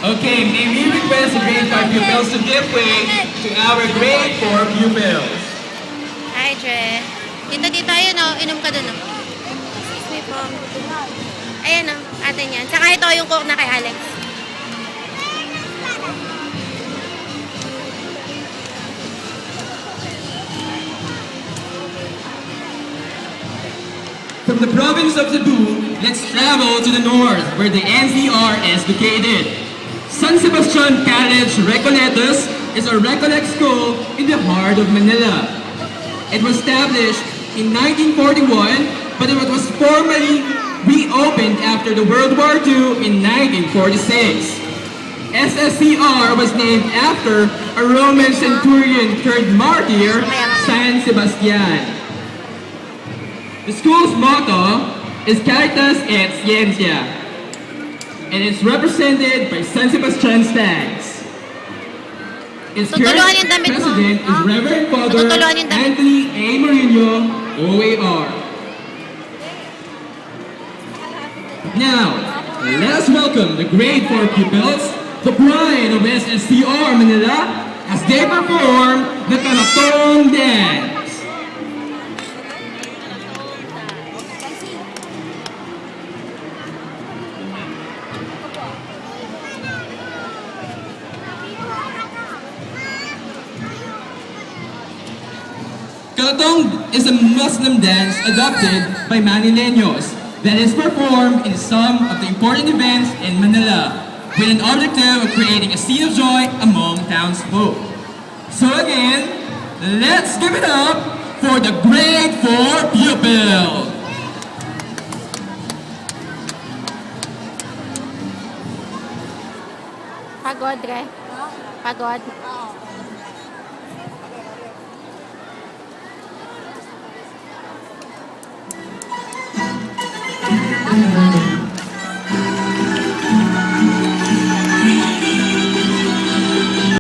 Okay, may we request the grade 5 pupils to give way to our grade 4 pupils. Hi, Dre. Dito, ayun o. Inom ka dun o. Excuse me po. Ayan o, atin yan. Tsaka ito yung coke na kay Alex. From the province of Cebu, let's travel to the north where the NCR is located. San Sebastian College Recoletos is a Recollect school in the heart of Manila. It was established in 1941, but it was formally reopened after the World War II in 1946. SSCR was named after a Roman centurion turned martyr, San Sebastian. The school's motto is Caritas et Ciencia, and it's represented by San Sebastian Stags. Its current Tutuluan yung damit mo. president is Reverend Father Tutuluan yung damit. Anthony A. Marino, OAR. Now, let us welcome the grade 4 pupils, the pride of SSCR Manila, as they perform the Kalatong Dance. Kalatong is a Muslim dance adopted by Manileños that is performed in some of the important events in Manila with an objective of creating a scene of joy among townsfolk. So again, let's give it up for the grade 4 pupil! Pagod, Dre. Pagod. Thank you.